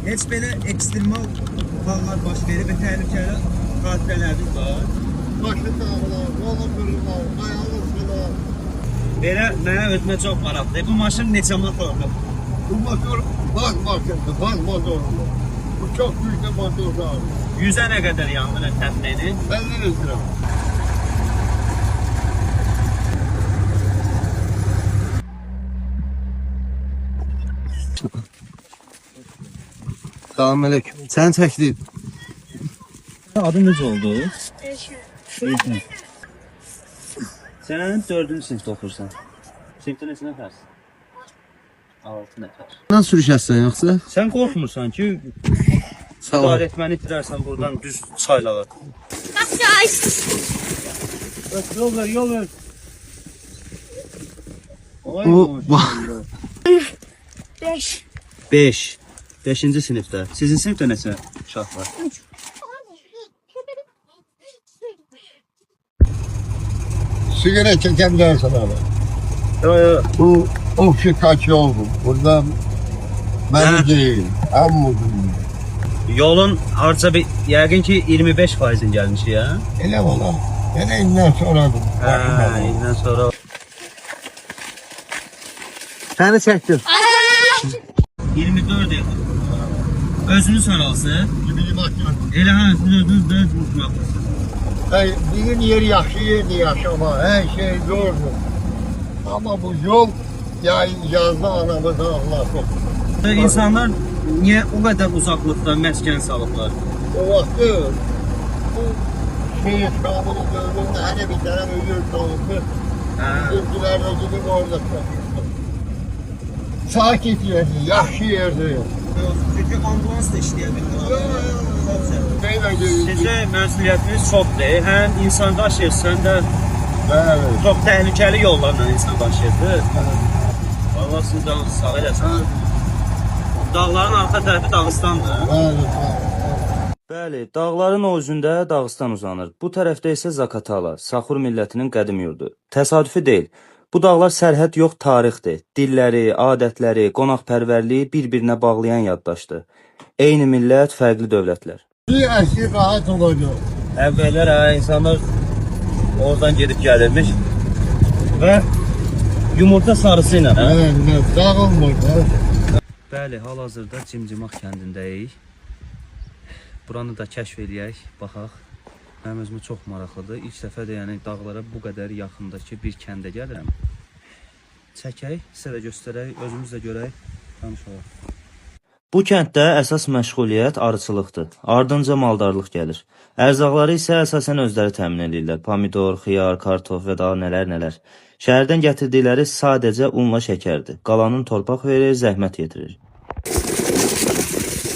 Heç belə ekstremal hallar baş verir və təhlükəli hadisələrimiz var. Başı dağlar, yolu qırılar, ayağı sılar. Belə mənə özümə çox maraqlıdır. Bu maşın neçə motorludur? Bu motor baz maşındır, baz motorludur. Bu çok büyük bir motorlar. 100'ə nə qədər yandır təxmin edin? 50 lira. Selamünaleyküm. Sen çəkdin. Adın necə oldu? Elşən. Sən 4-cü sinifdə oxursan. Sinifdə neçə nəfərsən? 6 nəfər. Nasıl sürüşəsən yoxsa? Sən qorxmursan ki, Sağ ol. öğretməni itirərsən buradan düz çaylağa. Yol ver, yol ver. O, 5. 5-ci sinifdə. Sizin sinifdə neçə uşaq var? sigara çekebilirsin abi. Yo. Bu okşu kaç oldu. Burada ben değil. Ammudım. Yolun harca bir yəqin ki 25%'in gəlmiş ya. Elə valla. Elə indən sonradır. İndən sonra Səni çəkdim. 24 ev. Özünü soralsın. Gibi bakın. Elə hə, siz özünüz də unutmaqsınız. Bizim yer yaxşı yerdi yaşama. Her şey zordu. Ama bu yol yazdı anamız ağlasın. İnsanlar niyə o qədər uzaqlıqda məskən salıblar? O vaxtı bu şey İstanbul'un dövründe hani bir tane ölür dolusu. Türküler de gidip orada çalıştı. Sakit yerdi, yaxşı yerdi. Çünki ambulans da işləyə bilmir. Sizə məsuliyyətiniz çoxdur. Həm insan daşıyırsan da Evet. çox təhlükəli yollarla insan daşıyırdı. Allah sizi sağ eləsin. Dağların arxa tərəfi Dağıstandır. Bəli, dağların o üzündə Dağıstan uzanır. Bu tərəfdə isə Zakatala, Saxur millətinin qədim yurdu. Təsadüfi deyil. Bu dağlar sərhəd yox, tarixdir. Dilləri, adətləri, qonaqpərvərliyi bir-birinə bağlayan yaddaşdır. Eyni millət, fərqli dövlətlər. Bir eski rahat olacak. Əvvəllər insanlar oradan gedib gəlirmiş və yumurta sarısı ilə. Evet, dağılmır. Bəli, hal-hazırda Cimcimaq kəndindəyik. Buranı da kəşf eləyək, baxaq. Mənim özümə çox maraqlıdır. İlk dəfə də yəni dağlara bu qədər yaxındakı bir kəndə gəlirəm. Çəkək, sizə də göstərək, özümüz də görək, tanışalım. Bu kənddə əsas məşğuliyyət arıçılıqdır. Ardınca maldarlıq gəlir. Ərzaqları isə əsasən özləri təmin edirlər. Pomidor, xiyar, kartof və daha nələr. Şəhərdən gətirdikləri sadəcə unla şəkərdir. Qalanın torpaq verir, zəhmət yetirir.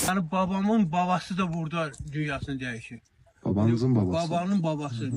Yani babamın babası da burada dünyasını değişir. Babanızın babası. Babanın babası.